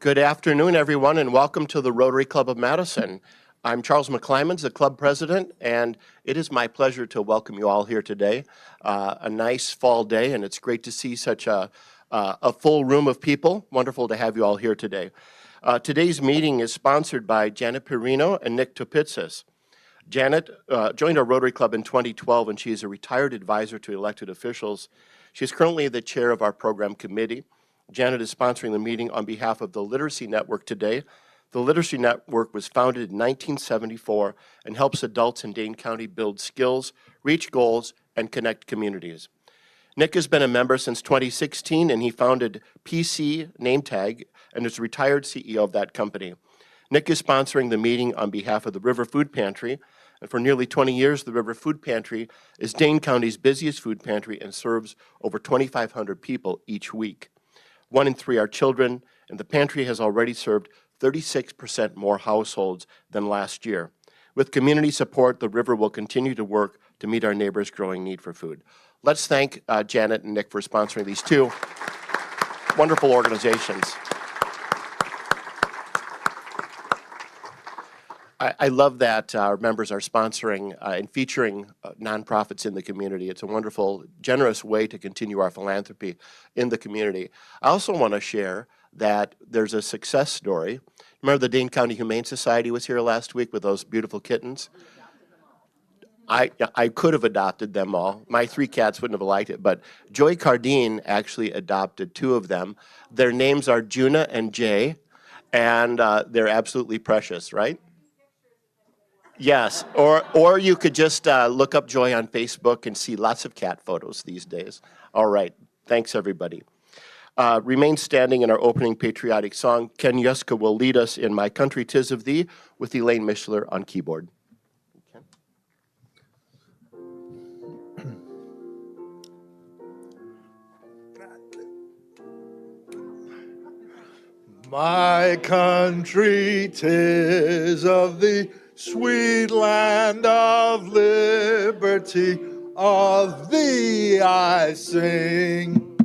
Good afternoon, everyone, and welcome to the Rotary Club of Madison. I'm Charles McClymans, the club president, and it is my pleasure to welcome you all here today. A nice fall day, and it's great to see such a full room of people. Wonderful to have you all here today. Today's meeting is sponsored by Janet Perino and Nick Topitsis. Janet joined our Rotary Club in 2012, and she is a retired advisor to elected officials. She is currently the chair of our program committee. Janet is sponsoring the meeting on behalf of the Literacy Network today. The Literacy Network was founded in 1974 and helps adults in Dane County build skills, reach goals, and connect communities. Nick has been a member since 2016, and he founded PC Name Tag and is retired CEO of that company. Nick is sponsoring the meeting on behalf of the River Food Pantry, and for nearly 20 years, the River Food Pantry is Dane County's busiest food pantry and serves over 2,500 people each week. 1 in 3 are children, and the pantry has already served 36% more households than last year. With community support, the River will continue to work to meet our neighbors' growing need for food. Let's thank Janet and Nick for sponsoring these two wonderful organizations. I love that our members are sponsoring and featuring nonprofits in the community. It's a wonderful, generous way to continue our philanthropy in the community. I also want to share that there's a success story. Remember the Dane County Humane Society was here last week with those beautiful kittens? I could have adopted them all. My 3 cats wouldn't have liked it, but Joy Cardine actually adopted 2 of them. Their names are Juna and Jay, and they're absolutely precious, right? Yes, or you could just look up Joy on Facebook and see lots of cat photos these days. All right, thanks everybody. Remain standing in our opening patriotic song. Ken Yuska will lead us in My Country 'Tis of Thee with Elaine Mishler on keyboard. Okay. My country 'tis of thee, sweet land of liberty, of thee I sing.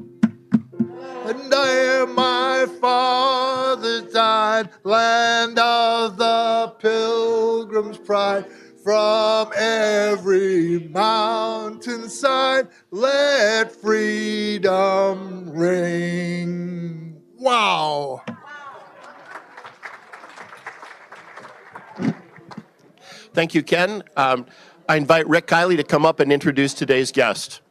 And there my father died, land of the pilgrim's pride. From every mountainside, let freedom ring. Wow. Thank you, Ken. I invite Rick Kiley to come up and introduce today's guest.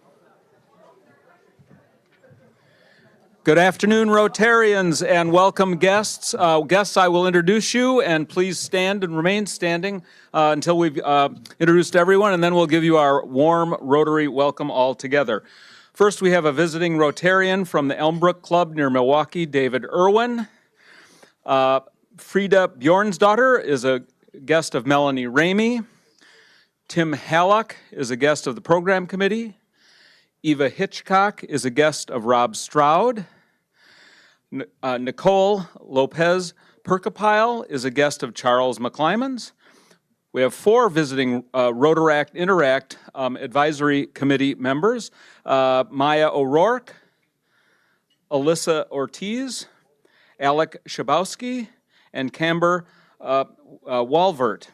Good afternoon, Rotarians, and welcome guests. Guests, I will introduce you, and please stand and remain standing until we've introduced everyone, and then we'll give you our warm Rotary welcome all together. First, we have a visiting Rotarian from the Elmbrook Club near Milwaukee, David Irwin. Frida Bjornsdottir is a guest of Melanie Ramey. Tim Hallock is a guest of the program committee. Eva Hitchcock is a guest of Rob Stroud. Nicole Lopez Percopile is a guest of Charles McClymans. We have 4 visiting Rotaract Interact Advisory Committee members. Maya O'Rourke, Alyssa Ortiz, Alec Schabowski, and Camber Walvert.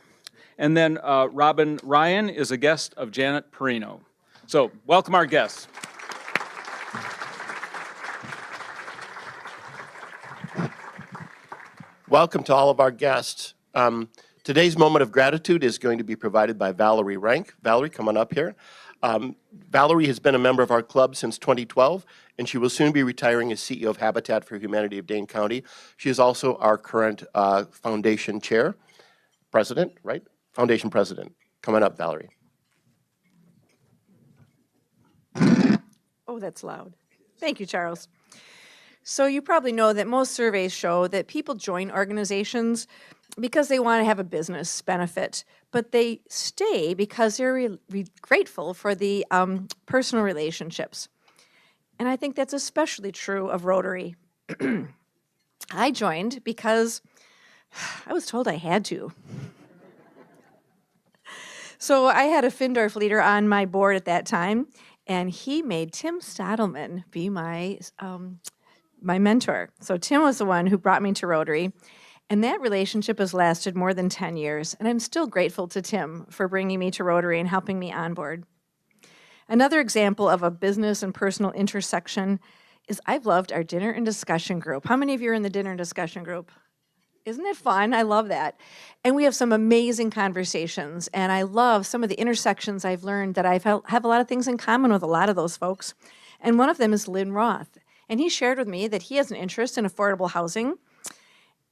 And then Robin Ryan is a guest of Janet Perino. So, welcome our guests. Welcome to all of our guests. Today's moment of gratitude is going to be provided by Valerie Rank. Valerie, come on up here. Valerie has been a member of our club since 2012, and she will soon be retiring as CEO of Habitat for Humanity of Dane County. She is also our current foundation president, right? Foundation president. Come on up, Valerie. Oh, that's loud. Thank you, Charles. So you probably know that most surveys show that people join organizations because they want to have a business benefit, but they stay because they're grateful for the personal relationships. And I think that's especially true of Rotary. I joined because I was told I had to. So I had a Findorf leader on my board at that time, and he made Tim Stadelman be my my mentor. So Tim was the one who brought me to Rotary, and that relationship has lasted more than 10 years, and I'm still grateful to Tim for bringing me to Rotary and helping me on board. Another example of a business and personal intersection is I've loved our dinner and discussion group. How many of you are in the dinner and discussion group? Isn't it fun? I love that. And we have some amazing conversations, and I love some of the intersections I've learned that I have a lot of things in common with a lot of those folks. And one of them is Lynn Roth. And he shared with me that he has an interest in affordable housing.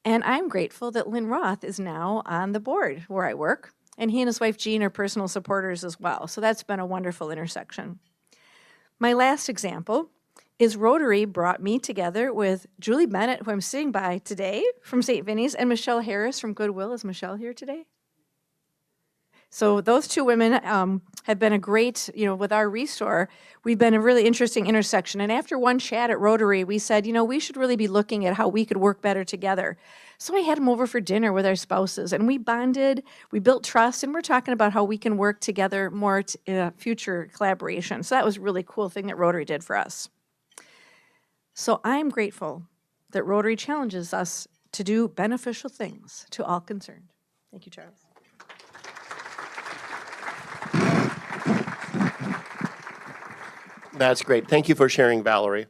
And I'm grateful that Lynn Roth is now on the board where I work. And he and his wife Jean are personal supporters as well. So that's been a wonderful intersection. My last example is Rotary brought me together with Julie Bennett, who I'm sitting by today from St. Vinny's, and Michelle Harris from Goodwill. Is Michelle here today? So those two women have been a great, with our restore, we've been a really interesting intersection. And after one chat at Rotary, we said, we should really be looking at how we could work better together. So I had them over for dinner with our spouses, and we bonded, we built trust, and we're talking about how we can work together more in future collaboration. So that was a really cool thing that Rotary did for us. So I'm grateful that Rotary challenges us to do beneficial things to all concerned. Thank you, Charles. That's great. Thank you for sharing, Valerie.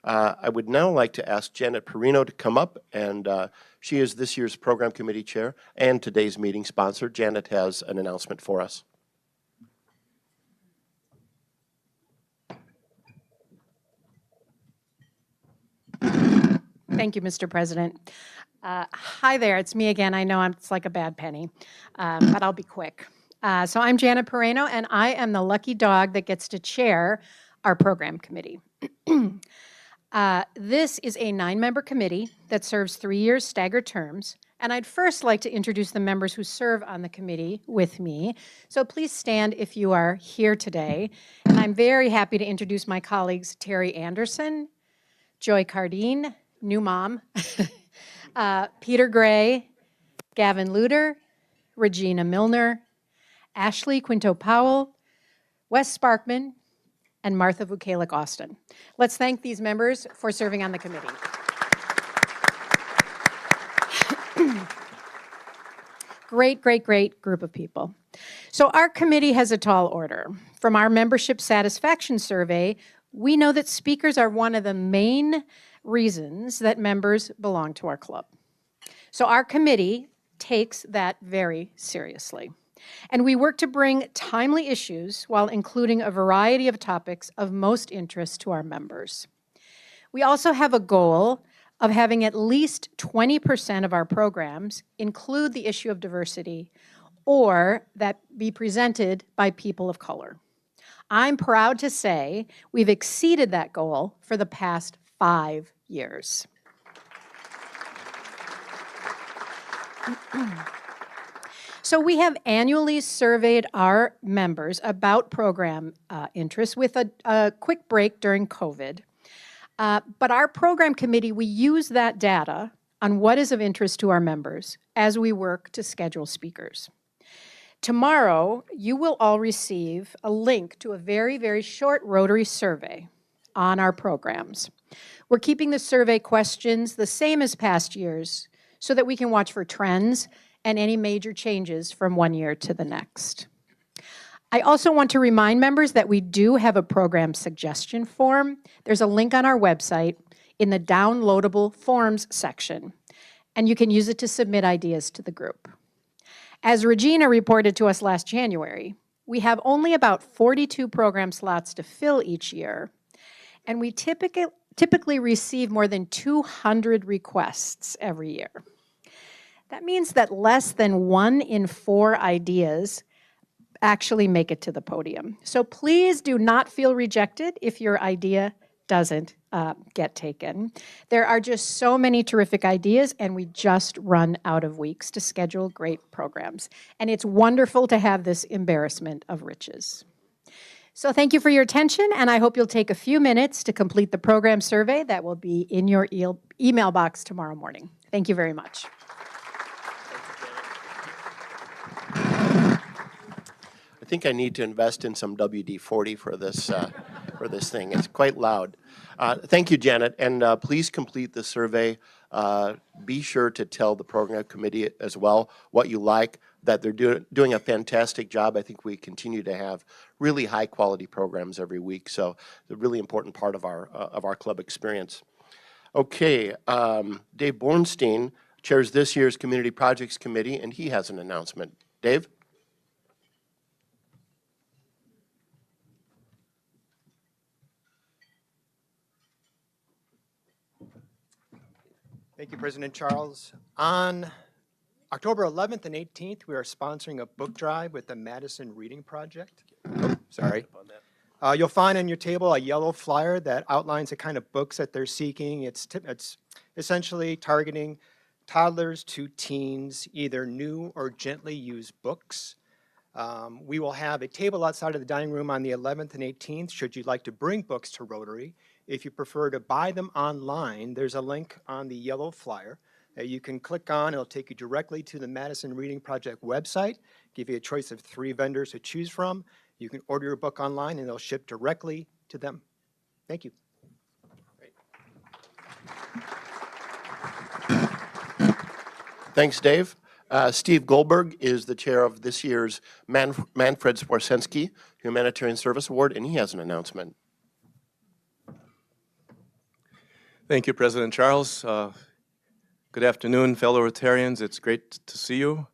I would now like to ask Janet Perino to come up, and she is this year's Program Committee Chair and today's meeting sponsor. Janet has an announcement for us. Thank you, Mr. President. Hi there, it's me again. I know it's like a bad penny, but I'll be quick. So I'm Janet Perino, and I am the lucky dog that gets to chair our program committee. This is a 9-member committee that serves 3 years staggered terms, and I'd first like to introduce the members who serve on the committee with me. So please stand if you are here today. And I'm very happy to introduce my colleagues Terry Anderson, Joy Cardine, new mom, Peter Gray, Gavin Luter, Regina Milner, Ashley Quinto-Powell, Wes Sparkman, and Martha Vukalik-Austin. Let's thank these members for serving on the committee. Great, great, great group of people. So our committee has a tall order. From our membership satisfaction survey, we know that speakers are one of the main reasons that members belong to our club. So our committee takes that very seriously. And we work to bring timely issues while including a variety of topics of most interest to our members. We also have a goal of having at least 20% of our programs include the issue of diversity or that be presented by people of color. I'm proud to say we've exceeded that goal for the past 5 years. So we have annually surveyed our members about program interests with a quick break during COVID. But our program committee, we use that data on what is of interest to our members as we work to schedule speakers. Tomorrow, you will all receive a link to a very, very short Rotary survey on our programs. We're keeping the survey questions the same as past years so that we can watch for trends and any major changes from one year to the next. I also want to remind members that we do have a program suggestion form. There's a link on our website in the downloadable forms section, and you can use it to submit ideas to the group. As Regina reported to us last January, we have only about 42 program slots to fill each year, and we typically receive more than 200 requests every year. That means that less than 1 in 4 ideas actually make it to the podium. So please do not feel rejected if your idea doesn't get taken. There are just so many terrific ideas, and we just run out of weeks to schedule great programs. And it's wonderful to have this embarrassment of riches. So thank you for your attention, and I hope you'll take a few minutes to complete the program survey that will be in your email box tomorrow morning. Thank you very much. I think I need to invest in some WD-40 for this for this thing. It's quite loud. Thank you, Janet, and please complete the survey. Be sure to tell the program committee as well what you like, that they're doing a fantastic job. I think we continue to have really high-quality programs every week, so it's a really important part of our club experience. Okay, Dave Bornstein chairs this year's Community Projects Committee, and he has an announcement. Dave? Thank you, President Charles. On October 11th and 18th, we are sponsoring a book drive with the Madison Reading Project. Sorry. You'll find on your table a yellow flyer that outlines the kind of books that they're seeking. It's essentially targeting toddlers to teens, either new or gently used books. We will have a table outside of the dining room on the 11th and 18th, should you like to bring books to Rotary. If you prefer to buy them online, there's a link on the yellow flyer that you can click on. It'll take you directly to the Madison Reading Project website, give you a choice of 3 vendors to choose from. You can order your book online and they'll ship directly to them. Thank you. Thanks, Dave. Steve Goldberg is the chair of this year's Manfred Swarzynski Humanitarian Service Award, and he has an announcement. Thank you, President Charles. Good afternoon, fellow Rotarians. It's great to see you.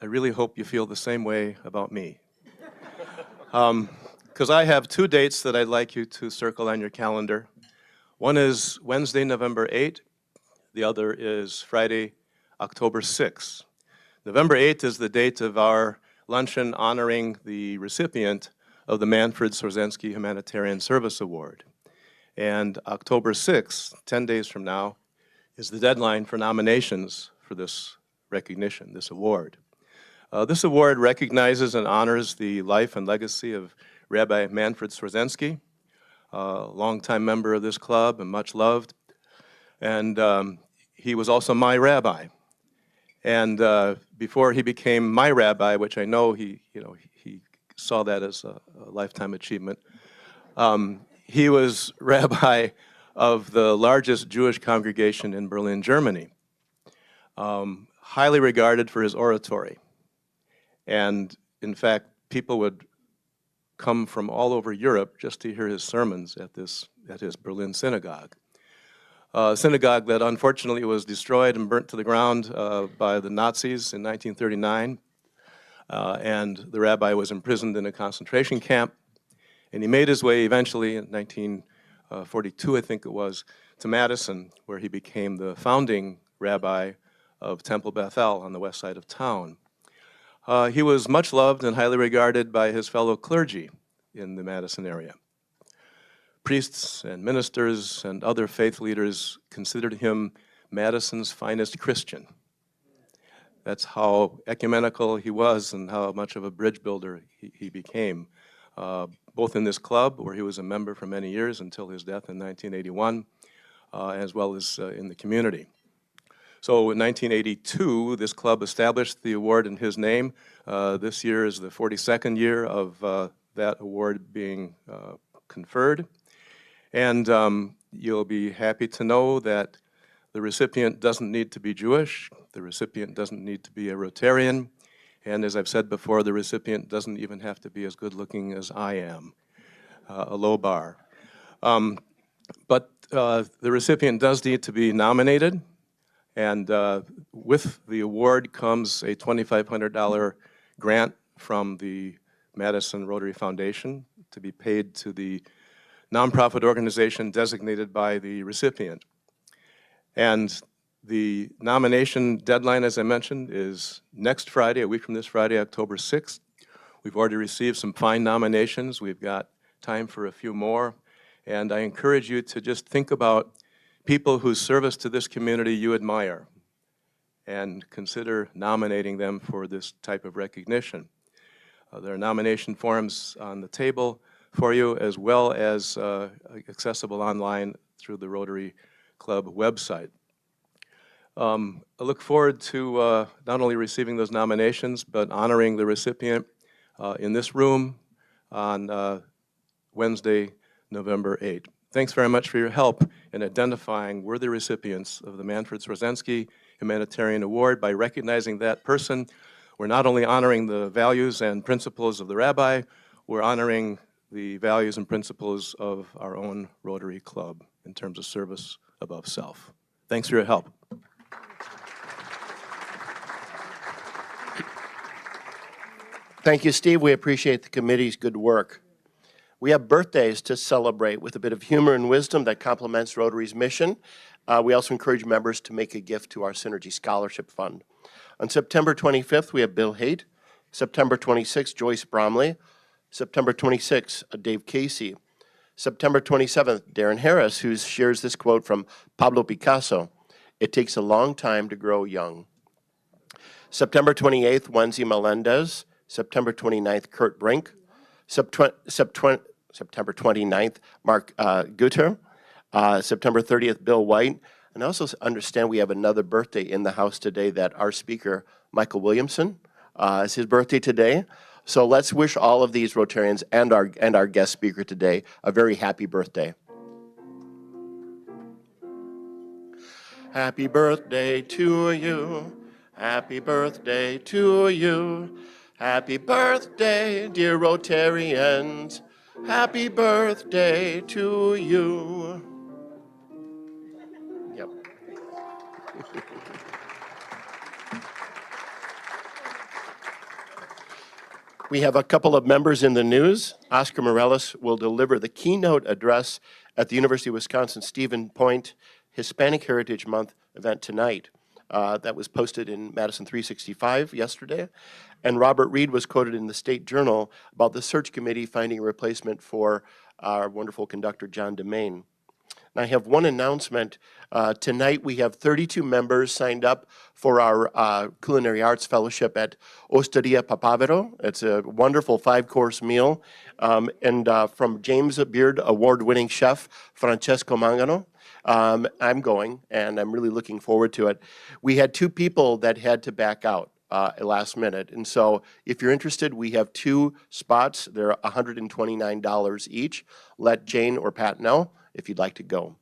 I really hope you feel the same way about me. Because I have 2 dates that I'd like you to circle on your calendar. One is Wednesday, November 8th. The other is Friday, October 6th. November 8th is the date of our luncheon honoring the recipient of the Manfred Swarzynski Humanitarian Service Award. And October 6th, 10 days from now, is the deadline for nominations for this recognition, this award. This award recognizes and honors the life and legacy of Rabbi Manfred Swarzynski, a longtime member of this club and much loved. And he was also my rabbi. And before he became my rabbi, which I know he saw that as a lifetime achievement, he was rabbi of the largest Jewish congregation in Berlin, Germany, highly regarded for his oratory. And in fact, people would come from all over Europe just to hear his sermons at his Berlin synagogue. A synagogue that unfortunately was destroyed and burnt to the ground by the Nazis in 1939. And the rabbi was imprisoned in a concentration camp. And he made his way eventually in 1942, I think it was, to Madison, where he became the founding rabbi of Temple Beth El on the west side of town. He was much loved and highly regarded by his fellow clergy in the Madison area. Priests and ministers and other faith leaders considered him Madison's finest Christian. That's how ecumenical he was and how much of a bridge builder he became, both in this club, where he was a member for many years until his death in 1981, as well as in the community. So in 1982, this club established the award in his name. This year is the 42nd year of that award being conferred. And you'll be happy to know that the recipient doesn't need to be Jewish, the recipient doesn't need to be a Rotarian, and as I've said before, the recipient doesn't even have to be as good looking as I am, a low bar. But the recipient does need to be nominated, and with the award comes a $2,500 grant from the Madison Rotary Foundation to be paid to the nonprofit organization designated by the recipient. And the nomination deadline, as I mentioned, is next Friday, a week from this Friday, October 6th. We've already received some fine nominations. We've got time for a few more. And I encourage you to just think about people whose service to this community you admire and consider nominating them for this type of recognition. There are nomination forms on the table for you, as well as accessible online through the Rotary Club website. I look forward to not only receiving those nominations, but honoring the recipient in this room on Wednesday, November 8. Thanks very much for your help in identifying worthy recipients of the Manfred-Swarzensky Humanitarian Award. By recognizing that person, we're not only honoring the values and principles of the rabbi, we're honoring the values and principles of our own Rotary Club in terms of service above self. Thanks for your help. Thank you, Steve. We appreciate the committee's good work. We have birthdays to celebrate with a bit of humor and wisdom that complements Rotary's mission. We also encourage members to make a gift to our Synergy Scholarship Fund. On September 25th, we have Bill Haight. September 26th, Joyce Bromley. September 26th, Dave Casey. September 27th, Darren Harris, who shares this quote from Pablo Picasso: "It takes a long time to grow young." September 28th, Wendy Melendez. September 29th, Kurt Brink. September 29th, Mark Guter. September 30th, Bill White. And I also understand we have another birthday in the house today, that our speaker, Michael Williamson, is his birthday today. So let's wish all of these Rotarians and our guest speaker today a very happy birthday. Happy birthday to you. Happy birthday to you. Happy birthday, dear Rotarians. Happy birthday to you. Yep. We have a couple of members in the news. Oscar Morales will deliver the keynote address at the University of Wisconsin Stephen Point Hispanic Heritage Month event tonight. That was posted in Madison 365 yesterday. And Robert Reed was quoted in the State Journal about the search committee finding a replacement for our wonderful conductor, John DeMaine. And I have one announcement. Tonight we have 32 members signed up for our Culinary Arts Fellowship at Osteria Papavero. It's a wonderful 5-course meal. And from James Beard Award-winning chef Francesco Mangano. I'm going, and I'm really looking forward to it. We had 2 people that had to back out last minute. And so if you're interested, we have 2 spots. They're $129 each. Let Jane or Pat know if you'd like to go.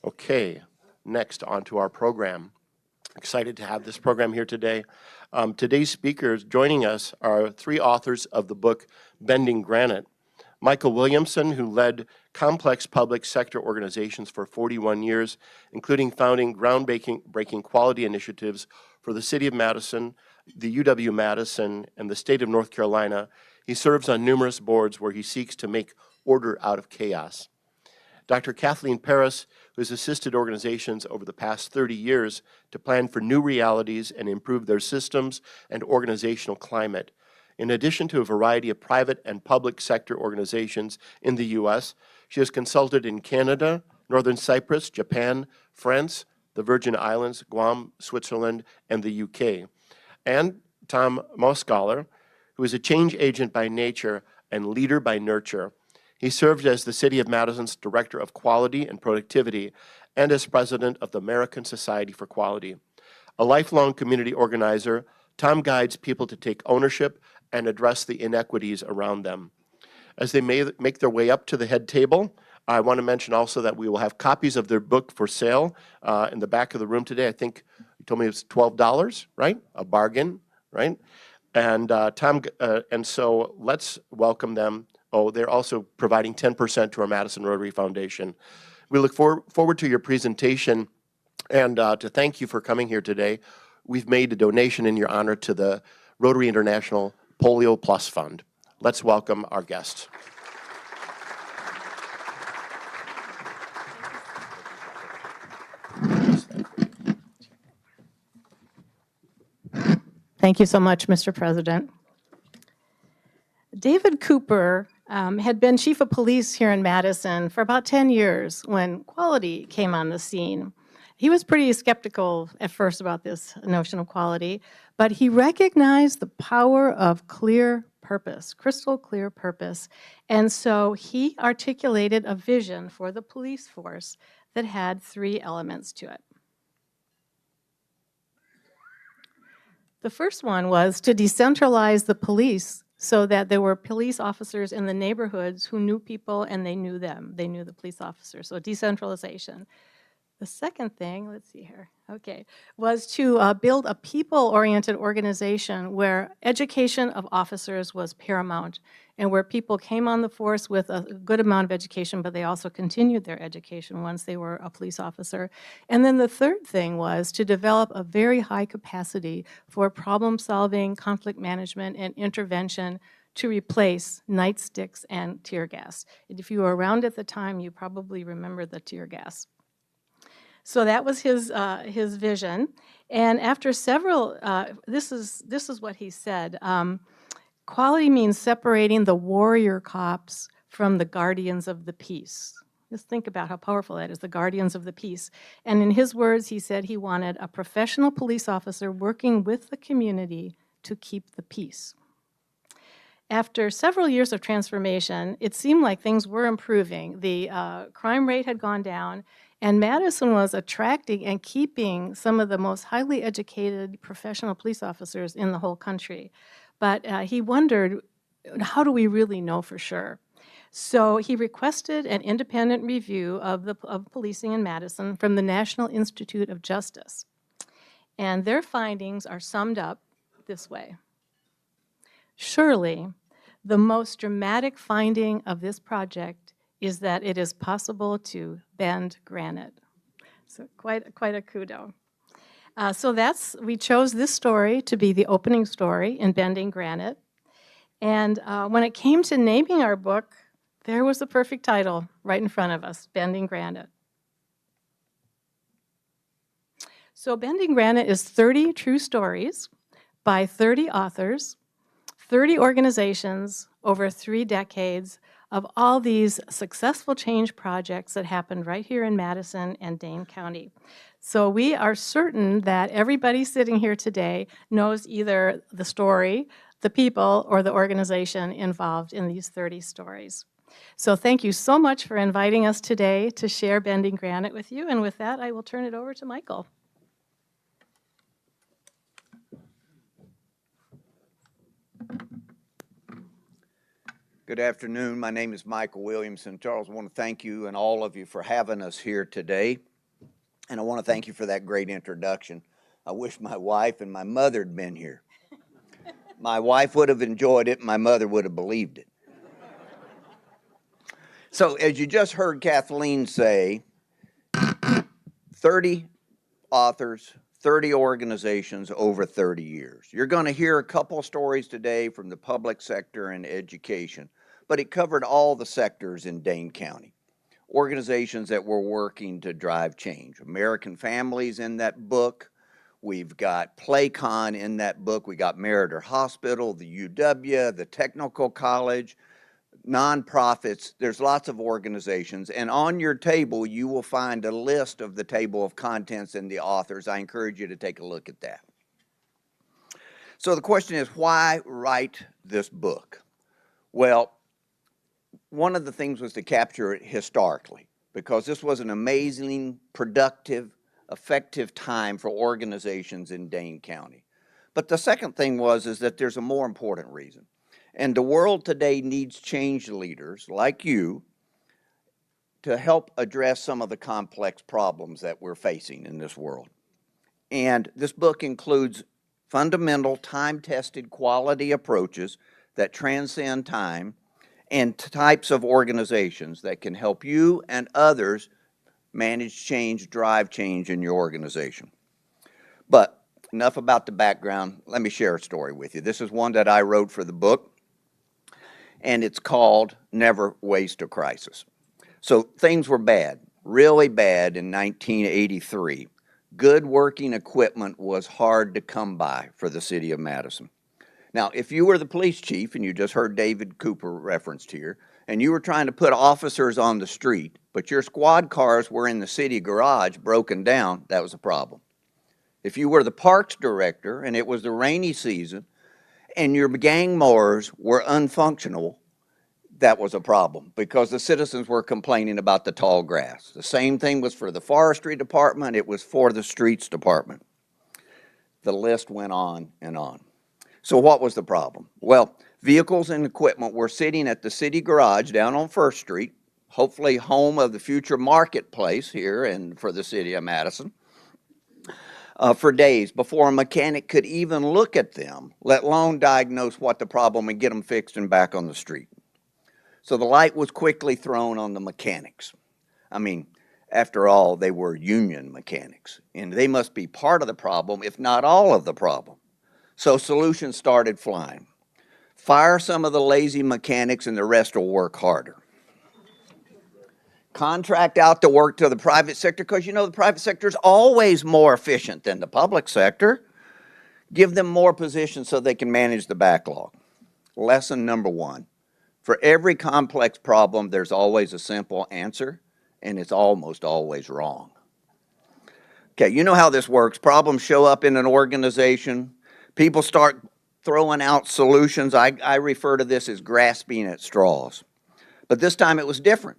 Okay, next on to our program. Excited to have this program here today. Today's speakers joining us are 3 authors of the book Bending Granite. Michael Williamson, who led complex public sector organizations for 41 years, including founding groundbreaking quality initiatives for the City of Madison, the UW-Madison, and the State of North Carolina. He serves on numerous boards where he seeks to make order out of chaos. Dr. Kathleen Paris, who has assisted organizations over the past 30 years to plan for new realities and improve their systems and organizational climate. In addition to a variety of private and public sector organizations in the U.S., she has consulted in Canada, Northern Cyprus, Japan, France, the Virgin Islands, Guam, Switzerland, and the UK. And Tom Mosgaller, who is a change agent by nature and leader by nurture. He served as the City of Madison's Director of Quality and Productivity and as President of the American Society for Quality. A lifelong community organizer, Tom guides people to take ownership and address the inequities around them. As they make their way up to the head table, I want to mention also that we will have copies of their book for sale in the back of the room today. I think you told me it's $12, right? A bargain, right? And and so let's welcome them. Oh, they're also providing 10% to our Madison Rotary Foundation. We look forward to your presentation, and to thank you for coming here today. We've made a donation in your honor to the Rotary International Polio Plus Fund. Let's welcome our guests. Thank you so much, Mr. President. David Cooper had been chief of police here in Madison for about 10 years when quality came on the scene. He was pretty skeptical at first about this notion of quality, but he recognized the power of clear purpose, crystal clear purpose. And so he articulated a vision for the police force that had 3 elements to it. The first one was to decentralize the police so that there were police officers in the neighborhoods who knew people and they knew them. They knew the police officers. So decentralization. The second thing, let's see here, okay, was to build a people-oriented organization where education of officers was paramount and where people came on the force with a good amount of education, but they also continued their education once they were a police officer. And then the third thing was to develop a very high capacity for problem-solving, conflict management, and intervention to replace nightsticks and tear gas. And if you were around at the time, you probably remember the tear gas. So that was his vision, and after several, this is what he said. Quality means separating the warrior cops from the guardians of the peace. Just think about how powerful that is, the guardians of the peace. And in his words, he said he wanted a professional police officer working with the community to keep the peace. After several years of transformation, it seemed like things were improving. The crime rate had gone down, and Madison was attracting and keeping some of the most highly educated professional police officers in the whole country. But he wondered, how do we really know for sure? So he requested an independent review of policing in Madison from the National Institute of Justice. And their findings are summed up this way. Surely, the most dramatic finding of this project is that it is possible to bend granite. So quite a kudo. We chose this story to be the opening story in Bending Granite. And when it came to naming our book, there was the perfect title right in front of us, Bending Granite. So Bending Granite is 30 true stories by 30 authors, 30 organizations over 3 decades of all these successful change projects that happened right here in Madison and Dane County. So we are certain that everybody sitting here today knows either the story, the people, or the organization involved in these 30 stories. So thank you so much for inviting us today to share Bending Granite with you. And with that, I will turn it over to Michael. Good afternoon. My name is Michael Williamson. Charles, I want to thank you and all of you for having us here today. And I want to thank you for that great introduction. I wish my wife and my mother had been here. My wife would have enjoyed it, and my mother would have believed it. So as you just heard Kathleen say, 30 authors, 30 organizations over 30 years. You're going to hear a couple stories today from the public sector and education, but it covered all the sectors in Dane County. Organizations that were working to drive change. American Families in that book. We've got Playcon in that book. We got Meriter Hospital, the UW, the Technical College, nonprofits. There's lots of organizations. And on your table, you will find a list of the table of contents and the authors. I encourage you to take a look at that. So the question is, why write this book? Well, one of the things was to capture it historically, because this was an amazing, productive, effective time for organizations in Dane County. But the second thing is that there's a more important reason. And the world today needs change leaders like you to help address some of the complex problems that we're facing in this world. And this book includes fundamental, time-tested quality approaches that transcend time and types of organizations that can help you and others manage change, drive change in your organization. But enough about the background. Let me share a story with you. This is one that I wrote for the book, and it's called Never Waste a Crisis. So things were bad, really bad in 1983. Good working equipment was hard to come by for the city of Madison. Now, if you were the police chief, and you just heard David Cooper referenced here, and you were trying to put officers on the street, but your squad cars were in the city garage broken down, that was a problem. If you were the parks director, and it was the rainy season, and your gang mowers were unfunctional, that was a problem, because the citizens were complaining about the tall grass. The same thing was for the forestry department, it was for the streets department. The list went on and on. So what was the problem? Well, Vehicles and equipment were sitting at the city garage down on First Street, hopefully home of the future marketplace here and for the city of Madison, for days before a mechanic could even look at them, let alone diagnose what the problem and get them fixed and back on the street. So the light was quickly thrown on the mechanics. I mean, after all, they were union mechanics, and they must be part of the problem, if not all of the problem. So solutions started flying. Fire some of the lazy mechanics and the rest will work harder. Contract out the work to the private sector, because you know the private sector is always more efficient than the public sector. Give them more positions so they can manage the backlog. Lesson number one, for every complex problem, there's always a simple answer, and it's almost always wrong. Okay, you know how this works. Problems show up in an organization. People start throwing out solutions. I refer to this as grasping at straws. But this time it was different,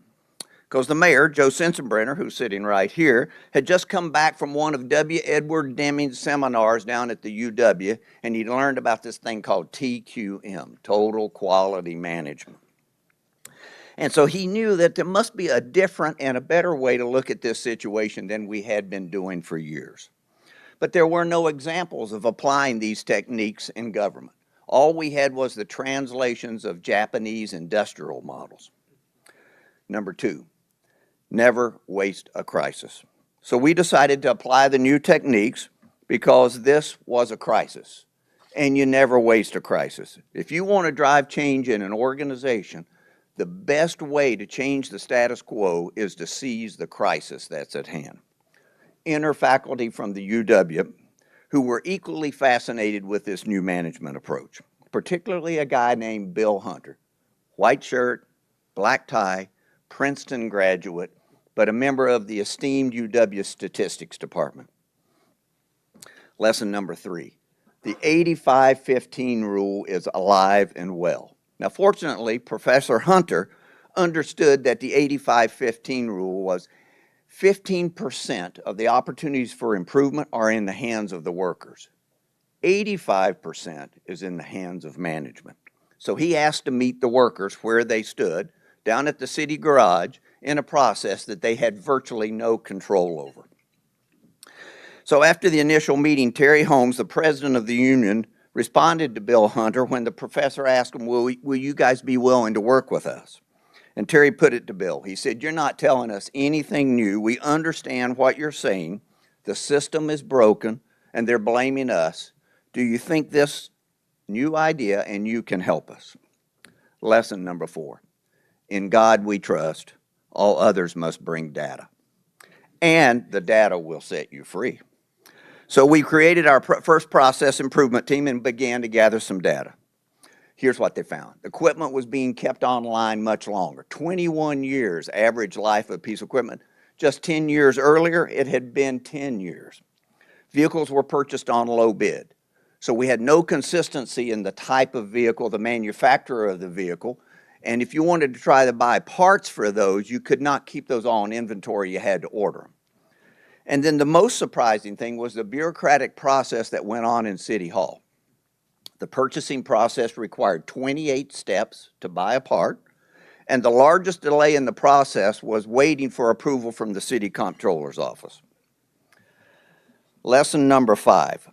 because the mayor, Joe Sensenbrenner, who's sitting right here, had just come back from one of W. Edward Deming's seminars down at the UW, and he'd learned about this thing called TQM, Total Quality Management. And so he knew that there must be a different and a better way to look at this situation than we had been doing for years. But there were no examples of applying these techniques in government. All we had was the translations of Japanese industrial models. Number two, never waste a crisis. So we decided to apply the new techniques because this was a crisis, and you never waste a crisis. If you want to drive change in an organization, the best way to change the status quo is to seize the crisis that's at hand. Interfaculty from the UW who were equally fascinated with this new management approach, particularly a guy named Bill Hunter, white shirt, black tie, Princeton graduate, but a member of the esteemed UW Statistics Department. Lesson number three, the 85-15 rule is alive and well. Now, fortunately, Professor Hunter understood that the 85-15 rule was 15% of the opportunities for improvement are in the hands of the workers. 85% is in the hands of management. So he asked to meet the workers where they stood, down at the city garage, in a process that they had virtually no control over. So after the initial meeting, Terry Holmes, the president of the union, responded to Bill Hunter when the professor asked him, will you guys be willing to work with us? And Terry put it to Bill. He said, you're not telling us anything new. We understand what you're saying. The system is broken, and they're blaming us. Do you think this new idea and you can help us? Lesson number four, in God we trust. All others must bring data, and the data will set you free. So we created our first process improvement team and began to gather some data. Here's what they found. Equipment was being kept online much longer. 21 years average life of a piece of equipment. Just 10 years earlier, it had been 10 years. Vehicles were purchased on low bid. So we had no consistency in the type of vehicle, the manufacturer of the vehicle. And if you wanted to try to buy parts for those, you could not keep those all in inventory. You had to order them. And then the most surprising thing was the bureaucratic process that went on in City Hall. The purchasing process required 28 steps to buy a part, and the largest delay in the process was waiting for approval from the city comptroller's office. Lesson number five,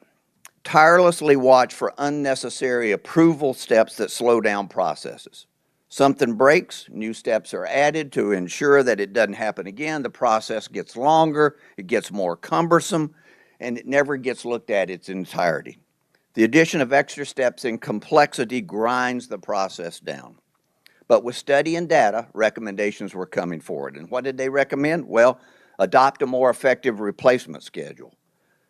tirelessly watch for unnecessary approval steps that slow down processes. Something breaks, new steps are added to ensure that it doesn't happen again. The process gets longer, it gets more cumbersome, and it never gets looked at its entirety. The addition of extra steps and complexity grinds the process down. But with study and data, recommendations were coming forward. And what did they recommend? Well, adopt a more effective replacement schedule.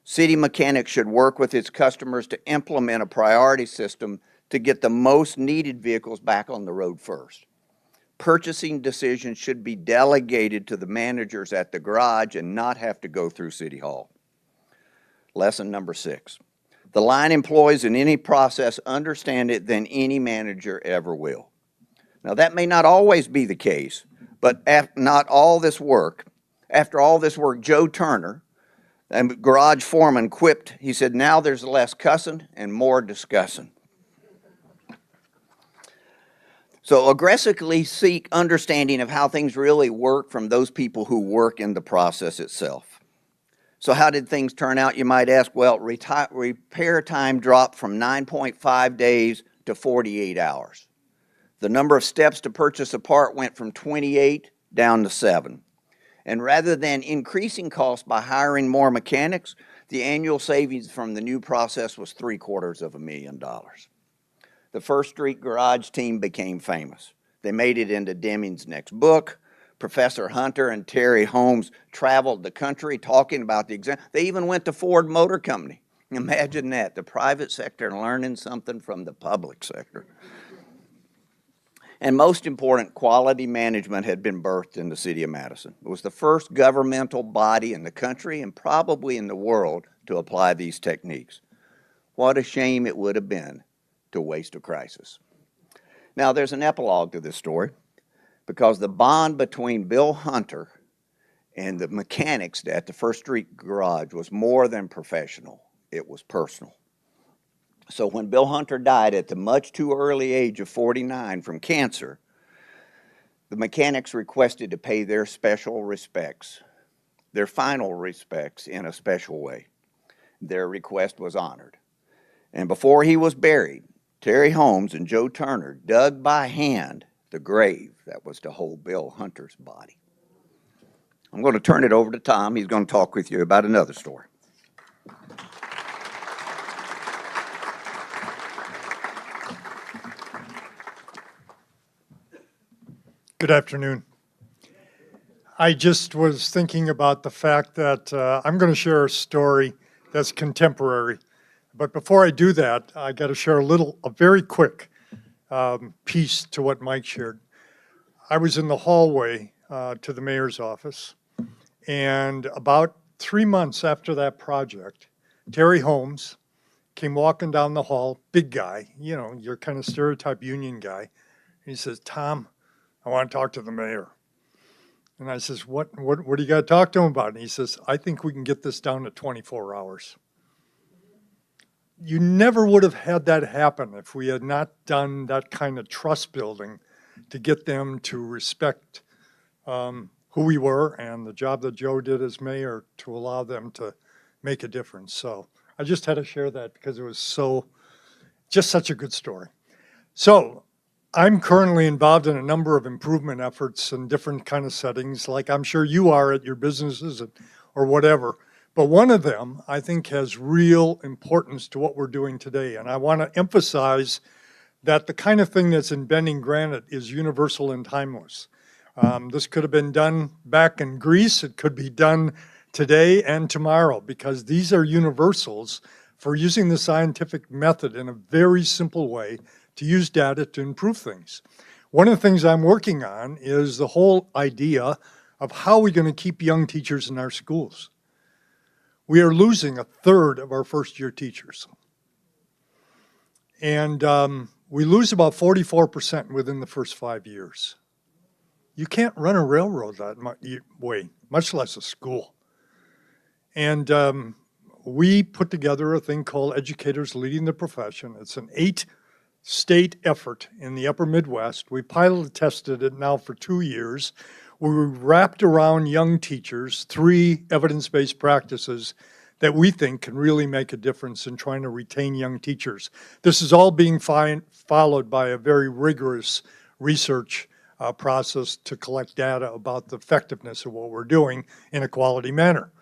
City mechanics should work with its customers to implement a priority system to get the most needed vehicles back on the road first. Purchasing decisions should be delegated to the managers at the garage and not have to go through City Hall. Lesson number six, the line employees in any process understand it than any manager ever will. Now that may not always be the case, but after all this work, Joe Turner, and garage foreman, quipped, he said, now there's less cussing and more discussing. So aggressively seek understanding of how things really work from those people who work in the process itself. So how did things turn out, you might ask? Well, repair time dropped from 9.5 days to 48 hours. The number of steps to purchase a part went from 28 down to 7. And rather than increasing costs by hiring more mechanics, the annual savings from the new process was $750,000. The First Street Garage team became famous. They made it into Deming's next book. Professor Hunter and Terry Holmes traveled the country talking about the exam. They even went to Ford Motor Company. Imagine that, the private sector learning something from the public sector. And most important, quality management had been birthed in the city of Madison. It was the first governmental body in the country and probably in the world to apply these techniques. What a shame it would have been to waste a crisis. Now, there's an epilogue to this story, because the bond between Bill Hunter and the mechanics at the First Street Garage was more than professional. It was personal. So when Bill Hunter died at the much too early age of 49 from cancer, the mechanics requested to pay their special respects, their final respects, in a special way. Their request was honored. And before he was buried, Terry Holmes and Joe Turner dug by hand the grave that was to hold Bill Hunter's body. I'm going to turn it over to Tom. He's going to talk with you about another story. Good afternoon. I just was thinking about the fact that I'm going to share a story that's contemporary. But before I do that, I got to share a very quick piece to what Mike shared. I was in the hallway to the mayor's office, and about 3 months after that project, Terry Holmes came walking down the hall, big guy, you know, your kind of stereotype union guy. He says, "Tom, I want to talk to the mayor." And I says, what do you got to talk to him about? And he says, "I think we can get this down to 24 hours. You never would have had that happen if we had not done that kind of trust building to get them to respect who we were and the job that Joe did as mayor to allow them to make a difference. So I just had to share that because it was just such a good story. So I'm currently involved in a number of improvement efforts in different kind of settings, like I'm sure you are at your businesses or whatever. But one of them, I think, has real importance to what we're doing today. And I want to emphasize that the kind of thing that's in bending granite is universal and timeless. This could have been done back in Greece. It could be done today and tomorrow, because these are universals for using the scientific method in a very simple way to use data to improve things. One of the things I'm working on is the whole idea of how we're going to keep young teachers in our schools. We are losing a third of our first-year teachers. And we lose about 44% within the first 5 years. You can't run a railroad that way, much less a school. And we put together a thing called Educators Leading the Profession. It's an 8-state effort in the upper Midwest. We pilot tested it now for 2 years. We wrapped around young teachers 3 evidence-based practices that we think can really make a difference in trying to retain young teachers. This is all being followed by a very rigorous research process to collect data about the effectiveness of what we're doing in a quality manner.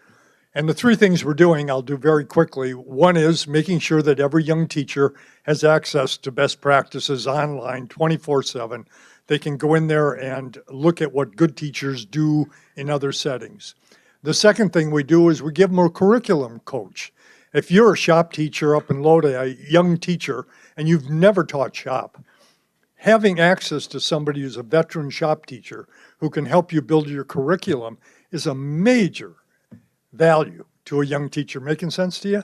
And the 3 things we're doing, I'll do very quickly. One is making sure that every young teacher has access to best practices online 24/7. They can go in there and look at what good teachers do in other settings. The second thing we do is we give them a curriculum coach. If you're a shop teacher up in Lodi, a young teacher, and you've never taught shop, having access to somebody who's a veteran shop teacher who can help you build your curriculum is a major value to a young teacher. Making sense to you?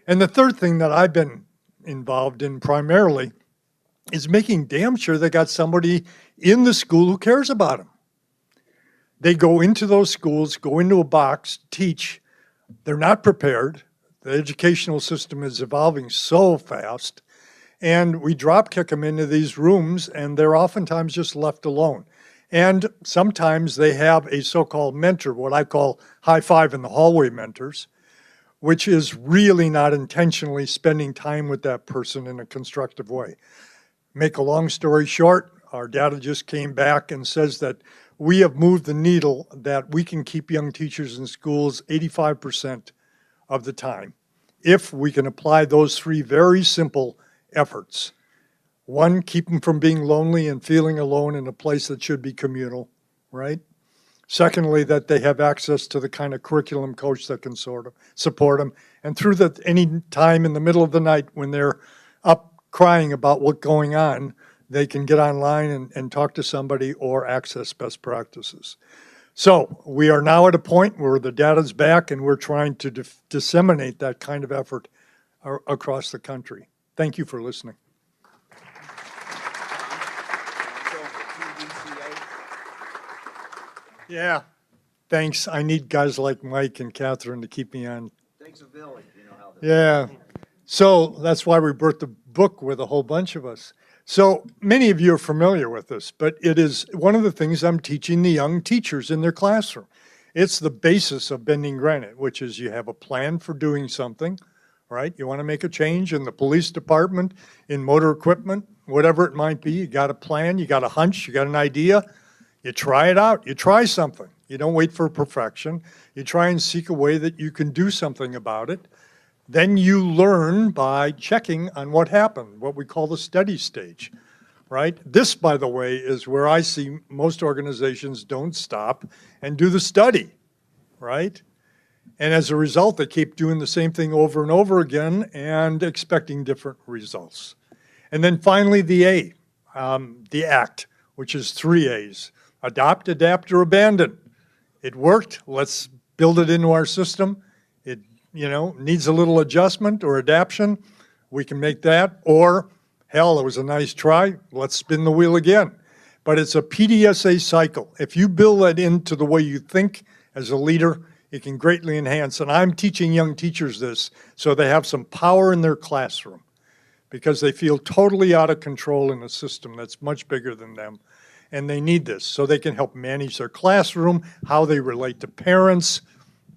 And the third thing that I've been involved in primarily is making damn sure they got somebody in the school who cares about them. They go into those schools, go into a box, teach. They're not prepared. The educational system is evolving so fast. And we drop kick them into these rooms, and they're oftentimes just left alone. And sometimes they have a so-called mentor, what I call high five in the hallway mentors, which is really not intentionally spending time with that person in a constructive way. Make a long story short, our data just came back and says that we have moved the needle that we can keep young teachers in schools 85% of the time if we can apply those three very simple efforts. One, keep them from being lonely and feeling alone in a place that should be communal, right? Secondly, that they have access to the kind of curriculum coach that can support them. And through that, any time in the middle of the night when they're up crying about what's going on, they can get online and talk to somebody or access best practices. So we are now at a point where the data's back and we're trying to disseminate that kind of effort across the country. Thank you for listening. Yeah, thanks. I need guys like Mike and Catherine to keep me on. Takes a village, you know how that. Yeah. So that's why we brought the book with a whole bunch of us. So many of you are familiar with this, but it is one of the things I'm teaching the young teachers in their classroom. It's the basis of bending granite, which is you have a plan for doing something, right? You want to make a change in the police department, in motor equipment, whatever it might be. You got a plan, you got a hunch, you got an idea. You try it out. You try something. You don't wait for perfection. You try and seek a way that you can do something about it. Then you learn by checking on what happened, what we call the study stage, right? This, by the way, is where I see most organizations don't stop and do the study, right? And as a result, they keep doing the same thing over and over again and expecting different results. And then finally, the A, the ACT, which is 3 A's. Adopt, adapt, or abandon. It worked. Let's build it into our system. It, needs a little adjustment or adaptation. We can make that. Or, hell, it was a nice try. Let's spin the wheel again. But it's a PDSA cycle. If you build that into the way you think as a leader, it can greatly enhance. And I'm teaching young teachers this so they have some power in their classroom because they feel totally out of control in a system that's much bigger than them. And they need this so they can help manage their classroom, how they relate to parents.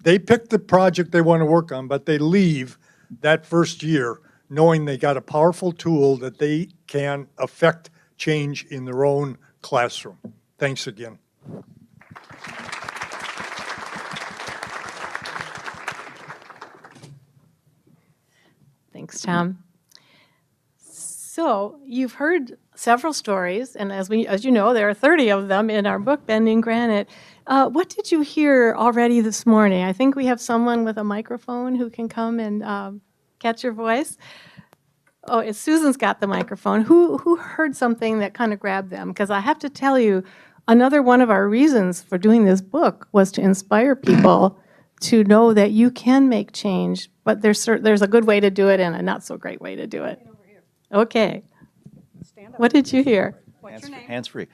They pick the project they want to work on, but they leave that first year knowing they got a powerful tool that they can affect change in their own classroom. Thanks again. Thanks, Tom. So you've heard several stories, and as you know, there are 30 of them in our book, Bending Granite. What did you hear already this morning? I think we have someone with a microphone who can come and catch your voice. Oh, Susan's got the microphone. Who heard something that kind of grabbed them? Because I have to tell you, another one of our reasons for doing this book was to inspire people to know that you can make change, but there's a good way to do it and a not so great way to do it. Okay. What did you hear? What's your name? Hands-free.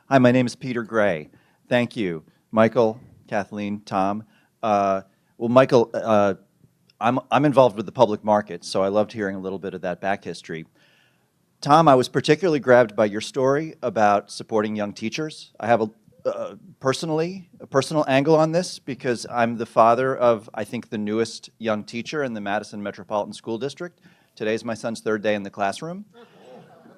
Hi, my name is Peter Gray. Thank you. Michael, Kathleen, Tom. Well, Michael, I'm involved with the public market, so I loved hearing a little bit of that back history. Tom, I was particularly grabbed by your story about supporting young teachers. I have a personal angle on this because I'm the father of, I think, the newest young teacher in the Madison Metropolitan School District. Today's my son's 3rd day in the classroom.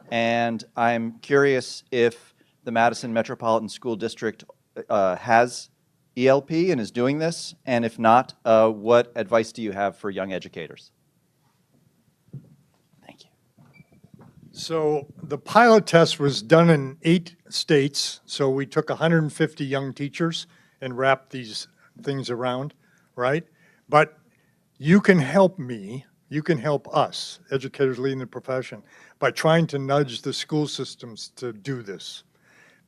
And I'm curious if the Madison Metropolitan School District has ELP and is doing this, and if not, what advice do you have for young educators? Thank you. So the pilot test was done in 8 states. So we took 150 young teachers and wrapped these things around, right? But you can help me, you can help us, educators leading the profession, by trying to nudge the school systems to do this.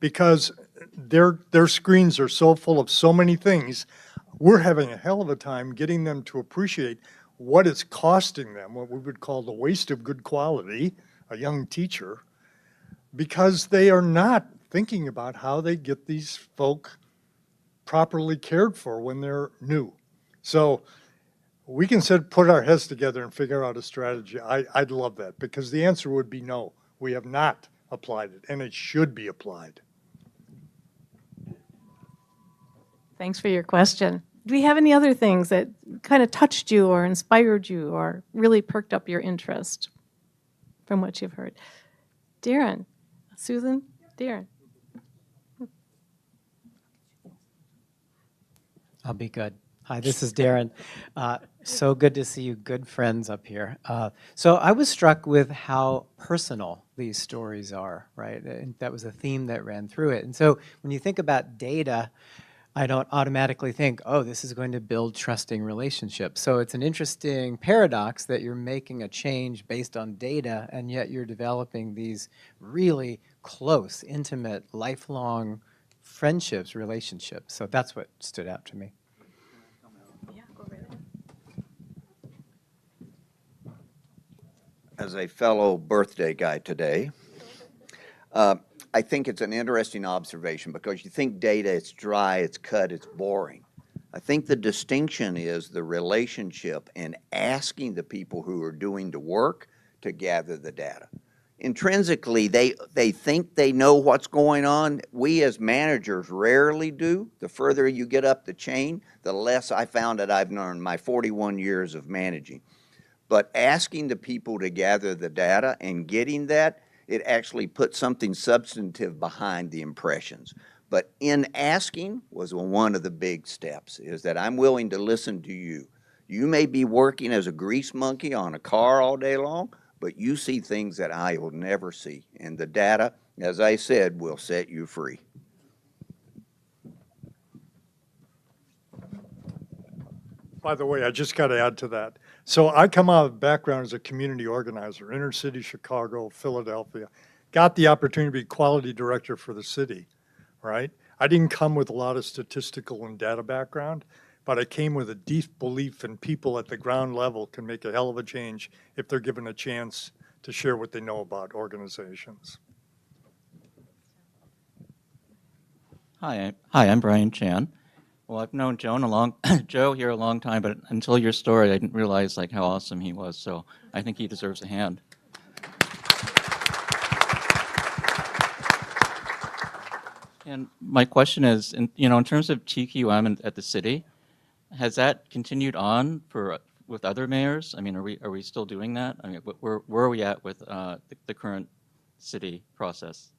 Because their screens are so full of so many things, we're having a hell of a time getting them to appreciate what it's costing them, what we would call the waste of good quality, a young teacher, because they are not thinking about how they get these folk properly cared for when they're new. So we can put our heads together and figure out a strategy. I'd love that, because the answer would be no. We have not applied it, and it should be applied. Thanks for your question. Do we have any other things that kind of touched you or inspired you or really perked up your interest from what you've heard? Darren, Susan, Darren. I'll be good. Hi, this is Darren. So good to see you, good friends up here. So I was struck with how personal these stories are, right? And that was a theme that ran through it. And so when you think about data, I don't automatically think, oh, this is going to build trusting relationships. So it's an interesting paradox that you're making a change based on data, and yet you're developing these really close, intimate, lifelong friendships, relationships. So that's what stood out to me. As a fellow birthday guy today, I think it's an interesting observation, because you think data, it's dry, it's cut, it's boring. I think the distinction is the relationship and asking the people who are doing the work to gather the data. Intrinsically, they think they know what's going on. We as managers rarely do. The further you get up the chain, the less I found that I've learned my 41 years of managing. But asking the people to gather the data and getting that, it actually put something substantive behind the impressions. But in asking was one of the big steps, is that I'm willing to listen to you. You may be working as a grease monkey on a car all day long, but you see things that I will never see. And the data, as I said, will set you free. By the way, I just got to add to that. So I come out of the background as a community organizer, inner city Chicago, Philadelphia. Got the opportunity to be quality director for the city, right? I didn't come with a lot of statistical and data background, but I came with a deep belief in people at the ground level can make a hell of a change if they're given a chance to share what they know about organizations. Hi, I'm Brian Chan. Well, I've known Joe here a long time, but until your story, I didn't realize how awesome he was. So I think he deserves a hand. And my question is, in terms of TQM at the city, has that continued on with other mayors? I mean, are we still doing that? I mean, where are we at with the current city process?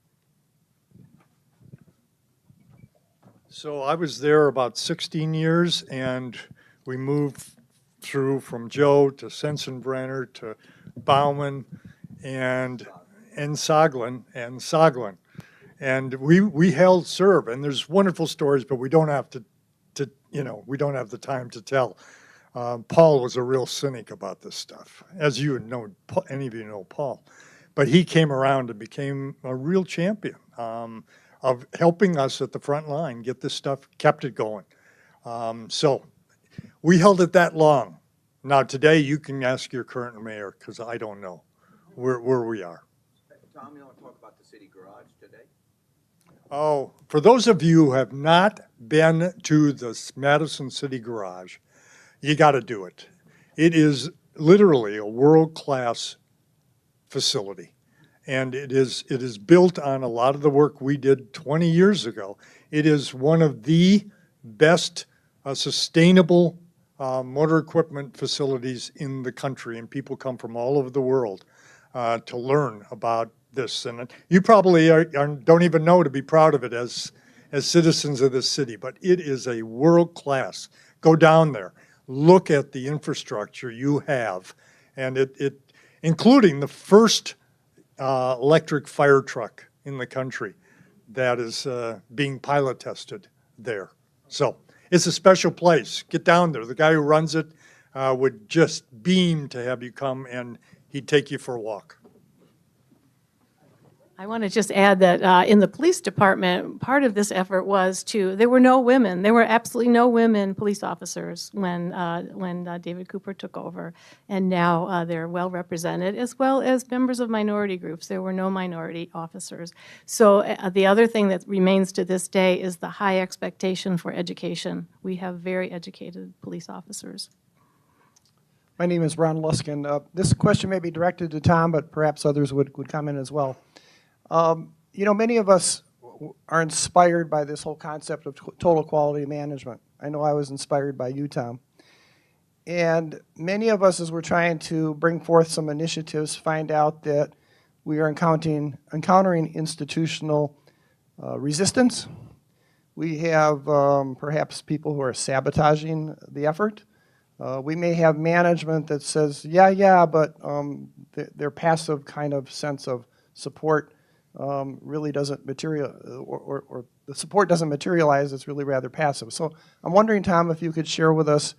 So I was there about 16 years, and we moved through from Joe to Sensenbrenner to Bauman and Soglin. And we held serve, and there's wonderful stories, but we don't have we don't have the time to tell. Paul was a real cynic about this stuff, as you know, any of you know Paul. But he came around and became a real champion of helping us at the front line get this stuff, kept it going. So we held it that long. Now today you can ask your current mayor, because I don't know where we are. Tom, you want to talk about the city garage today? Oh, for those of you who have not been to the Madison City Garage, you got to do it. It is literally a world-class facility. And it is built on a lot of the work we did 20 years ago. It is one of the best sustainable motor equipment facilities in the country, and people come from all over the world to learn about this. And you probably don't even know to be proud of it as citizens of this city, but it is a world class. Go down there, look at the infrastructure you have, and it including the first electric fire truck in the country that is being pilot tested there. So it's a special place. Get down there. The guy who runs it would just beam to have you come, and he'd take you for a walk. I want to just add that in the police department, part of this effort was there were no women. There were absolutely no women police officers when David Cooper took over. And now they're well represented, as well as members of minority groups. There were no minority officers. So the other thing that remains to this day is the high expectation for education. We have very educated police officers. My name is Ron Luskin. This question may be directed to Tom, but perhaps others would comment as well. You know, many of us are inspired by this whole concept of total quality management. I know I was inspired by you, Tom. And many of us, as we're trying to bring forth some initiatives, find out that we are encountering institutional resistance. We have perhaps people who are sabotaging the effort. We may have management that says, yeah, but their passive kind of sense of support really doesn't or the support doesn't materialize. It's really rather passive. So I'm wondering, Tom, if you could share with us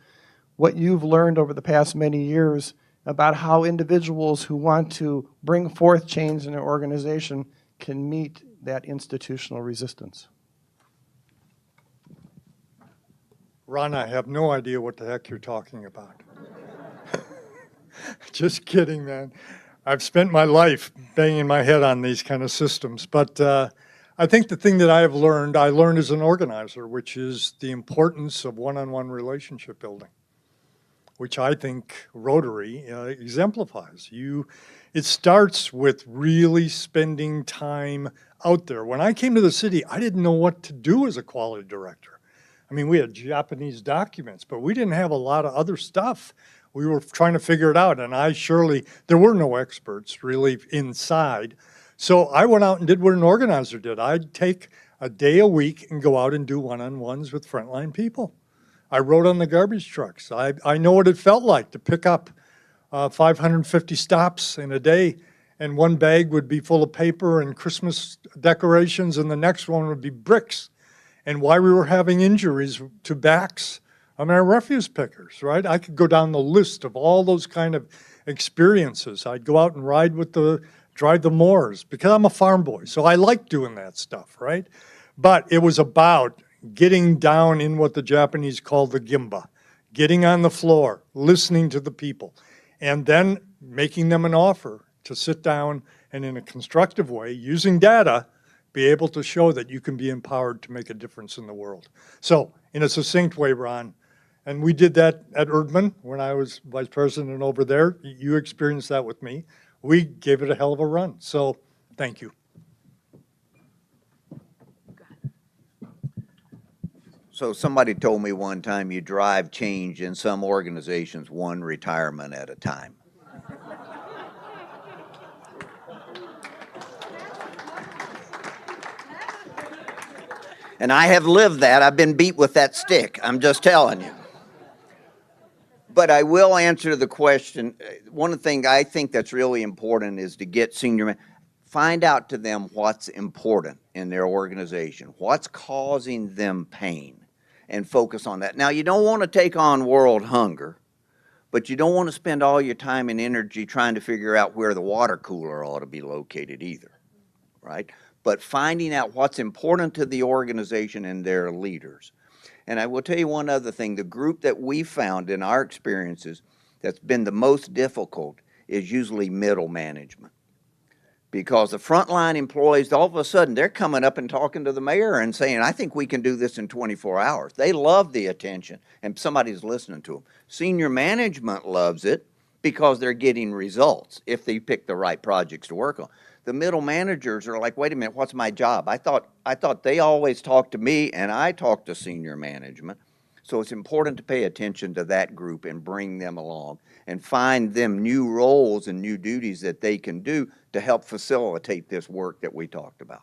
what you've learned over the past many years about how individuals who want to bring forth change in their organization can meet that institutional resistance. Ron, I have no idea what the heck you're talking about. Just kidding, man. I've spent my life banging my head on these kind of systems, but I think the thing that I learned as an organizer, which is the importance of one-on-one relationship building, which I think Rotary exemplifies. It starts with really spending time out there. When I came to the city, I didn't know what to do as a quality director. I mean, we had Japanese documents, but we didn't have a lot of other stuff. We were trying to figure it out, and there were no experts really inside. So I went out and did what an organizer did. I'd take a day a week and go out and do one-on-ones with frontline people. I rode on the garbage trucks. I know what it felt like to pick up 550 stops in a day, and one bag would be full of paper and Christmas decorations, and the next one would be bricks. And why we were having injuries to backs on our refuse pickers, right? I could go down the list of all those kind of experiences. I'd go out and drive the moors because I'm a farm boy, so I like doing that stuff, right? But it was about getting down in what the Japanese call the gemba, getting on the floor, listening to the people, and then making them an offer to sit down and in a constructive way, using data, be able to show that you can be empowered to make a difference in the world. So, in a succinct way, Ron, and we did that at Erdman when I was vice president over there. You experienced that with me. We gave it a hell of a run. So, thank you. So somebody told me one time you drive change in some organizations one retirement at a time. And I have lived that. I've been beat with that stick. I'm just telling you. But I will answer the question. One of the things I think that's really important is to get find out to them what's important in their organization, what's causing them pain, and focus on that. Now, you don't want to take on world hunger, but you don't want to spend all your time and energy trying to figure out where the water cooler ought to be located either, right? But finding out what's important to the organization and their leaders. And I will tell you one other thing. The group that we found in our experiences that's been the most difficult is usually middle management. Because the frontline employees, all of a sudden, they're coming up and talking to the mayor and saying, I think we can do this in 24 hours. They love the attention, and somebody's listening to them. Senior management loves it because they're getting results if they pick the right projects to work on. The middle managers are like, wait a minute, what's my job? I thought they always talk to me, and I talk to senior management. So it's important to pay attention to that group and bring them along and find them new roles and new duties that they can do to help facilitate this work that we talked about.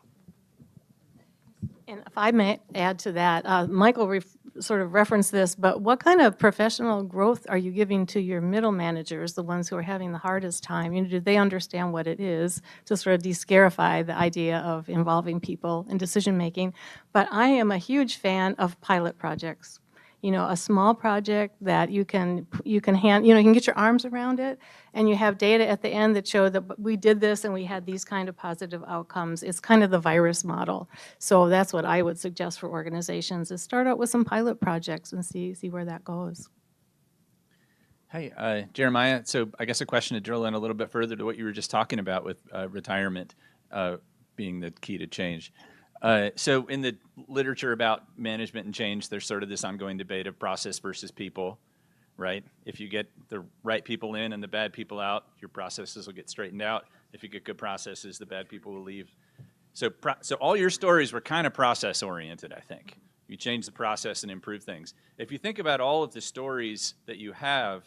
And if I may add to that, Michael sort of referenced this, but what kind of professional growth are you giving to your middle managers, the ones who are having the hardest time? You know, do they understand what it is to sort of de-scarify the idea of involving people in decision making? But I am a huge fan of pilot projects. You know, a small project that you can get your arms around it, and you have data at the end that show that we did this and we had these kind of positive outcomes. It's kind of the virus model. So that's what I would suggest for organizations, is start out with some pilot projects and see where that goes. Hi, Jeremiah. So I guess a question to drill in a little bit further to what you were just talking about with retirement being the key to change. So in the literature about management and change, there's sort of this ongoing debate of process versus people. right? If you get the right people in and the bad people out, your processes will get straightened out. If you get good processes, the bad people will leave. So all your stories were kind of process oriented, I think. You change the process and improve things. If you think about all of the stories that you have,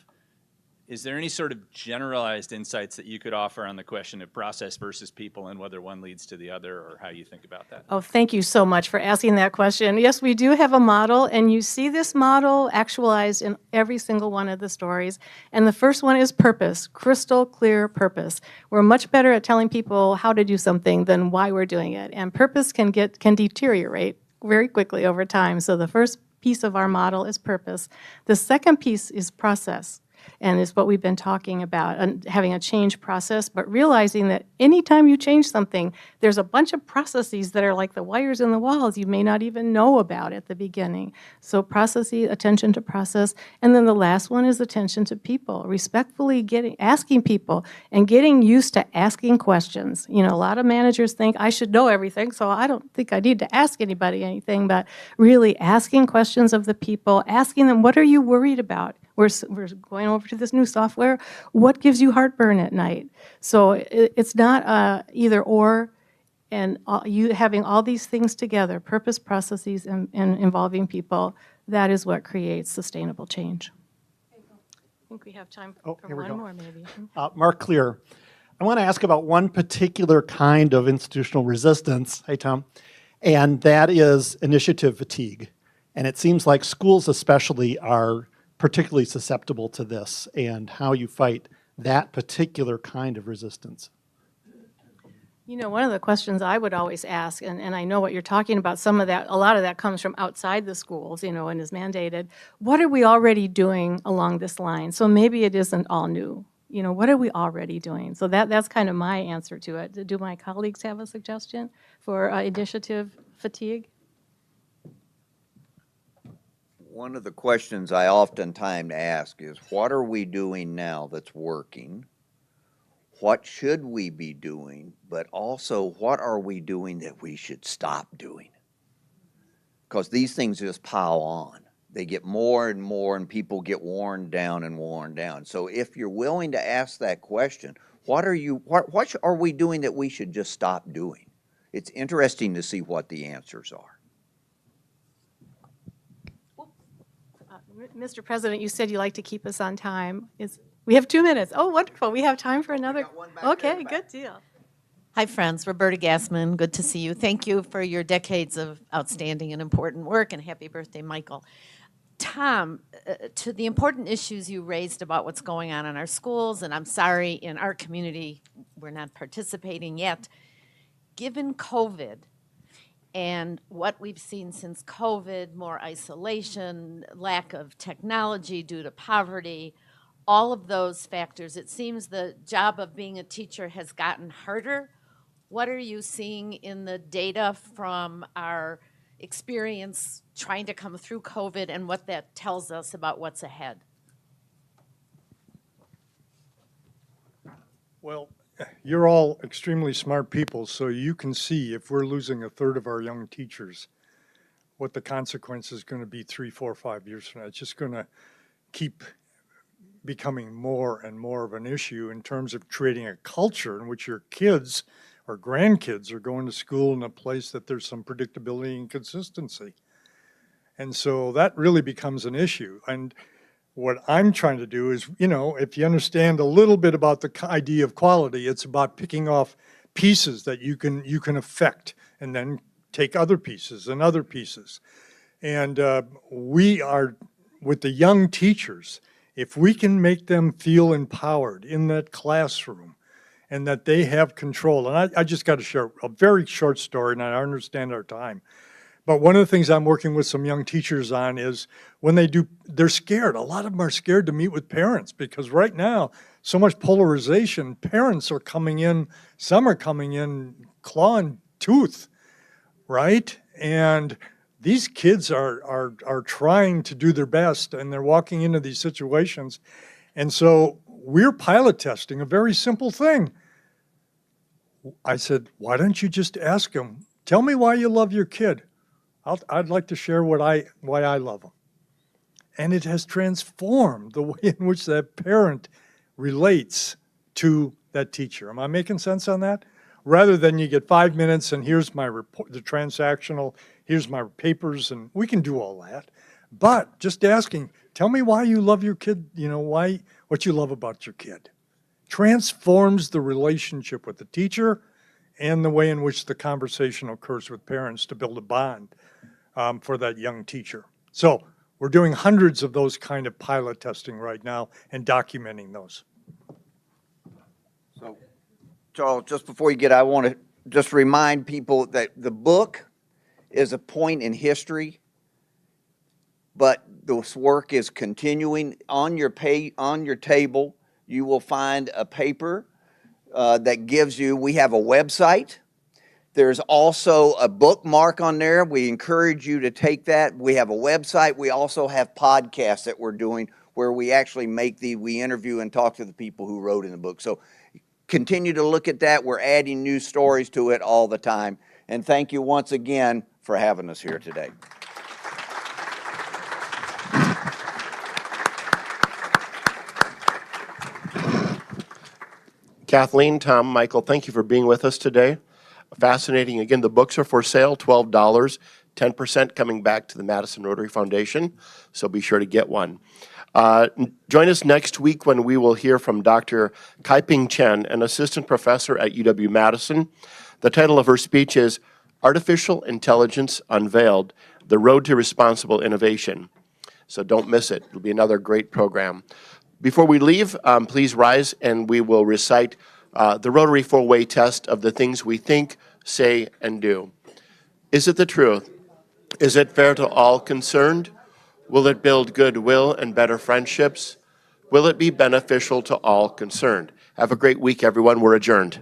is there any sort of generalized insights that you could offer on the question of process versus people and whether one leads to the other, or how you think about that? Oh, thank you so much for asking that question. Yes, we do have a model, and you see this model actualized in every single one of the stories. And the first one is purpose, crystal clear purpose. We're much better at telling people how to do something than why we're doing it. And purpose can deteriorate very quickly over time. So the first piece of our model is purpose. The second piece is process. And is what we've been talking about, and having a change process, but realizing that anytime you change something, there's a bunch of processes that are like the wires in the walls you may not even know about at the beginning. So processes, attention to process, and then the last one is attention to people, respectfully asking people and getting used to asking questions. You know, a lot of managers think I should know everything, so I don't think I need to ask anybody anything, but really asking questions of the people, asking them, what are you worried about? We're going over to this new software. What gives you heartburn at night? So it's not either or, and you having all these things together, purpose, processes, and involving people, that is what creates sustainable change. I think we have time for one more, maybe. Mark Clear. I want to ask about one particular kind of institutional resistance, hey Tom, and that is initiative fatigue. And it seems like schools especially are particularly susceptible to this, and how you fight that particular kind of resistance. You know, one of the questions I would always ask, and I know what you're talking about, some of that, a lot of that comes from outside the schools, you know, and is mandated. What are we already doing along this line? So maybe it isn't all new. You know, what are we already doing? So that's kind of my answer to it. Do my colleagues have a suggestion for initiative fatigue? One of the questions I oftentimes ask is, what are we doing now that's working? What should we be doing? But also, what are we doing that we should stop doing? Because these things just pile on. They get more and more, and people get worn down and worn down. So if you're willing to ask that question, what are we doing that we should just stop doing? It's interesting to see what the answers are. Mr. President, you said you like to keep us on time. We have 2 minutes. Oh, wonderful. We have time for another. Okay, good deal. Hi, friends. Roberta Gassman. Good to see you. Thank you for your decades of outstanding and important work, and happy birthday, Michael. Tom, to the important issues you raised about what's going on in our schools, and I'm sorry, in our community, we're not participating yet. Given COVID, and what we've seen since COVID, more isolation, lack of technology due to poverty, all of those factors, it seems the job of being a teacher has gotten harder. What are you seeing in the data from our experience trying to come through COVID, and what that tells us about what's ahead? Well, you're all extremely smart people, so you can see if we're losing a third of our young teachers, what the consequence is going to be 3, 4, 5 years from now. It's just going to keep becoming more and more of an issue in terms of creating a culture in which your kids or grandkids are going to school in a place that there's some predictability and consistency. And so that really becomes an issue. And what I'm trying to do is, you know, if you understand a little bit about the idea of quality, it's about picking off pieces that you can affect, and then take other pieces and other pieces. And we are, with the young teachers, if we can make them feel empowered in that classroom and that they have control. And I just got to share a very short story, and I understand our time. But one of the things I'm working with some young teachers on is when they're scared. A lot of them are scared to meet with parents, because right now, so much polarization, parents are coming in, some are coming in claw and tooth, right? And these kids are trying to do their best, and they're walking into these situations. And so we're pilot testing a very simple thing. I said, why don't you just ask them, tell me why you love your kid. I'd like to share why I love them. and it has transformed the way in which that parent relates to that teacher. Am I making sense on that? Rather than you get 5 minutes and here's my report, the transactional, here's my papers, and we can do all that. But just asking, tell me why you love your kid, what you love about your kid. Transforms the relationship with the teacher and the way in which the conversation occurs with parents to build a bond for that young teacher. So we're doing hundreds of those kind of pilot testing right now and documenting those. So, Charles, just before you get, I want to just remind people that the book is a point in history, but this work is continuing. On your table, you will find a paper that gives you, we have a website. There's also a bookmark on there. We encourage you to take that. We have a website. We also have podcasts that we're doing where we actually we interview and talk to the people who wrote in the book. So continue to look at that. We're adding new stories to it all the time. And thank you once again for having us here today. Kathleen, Tom, Michael, thank you for being with us today. Fascinating. Again, the books are for sale, $12, 10% coming back to the Madison Rotary Foundation, so be sure to get one. Join us next week when we will hear from Dr. Kaiping Chen, an assistant professor at UW-Madison. The title of her speech is Artificial Intelligence Unveiled, The Road to Responsible Innovation. So don't miss it. It'll be another great program. Before we leave, please rise and we will recite the Rotary four-way test of the things we think, say, and do. Is it the truth? Is it fair to all concerned? Will it build goodwill and better friendships? Will it be beneficial to all concerned? Have a great week, everyone. We're adjourned.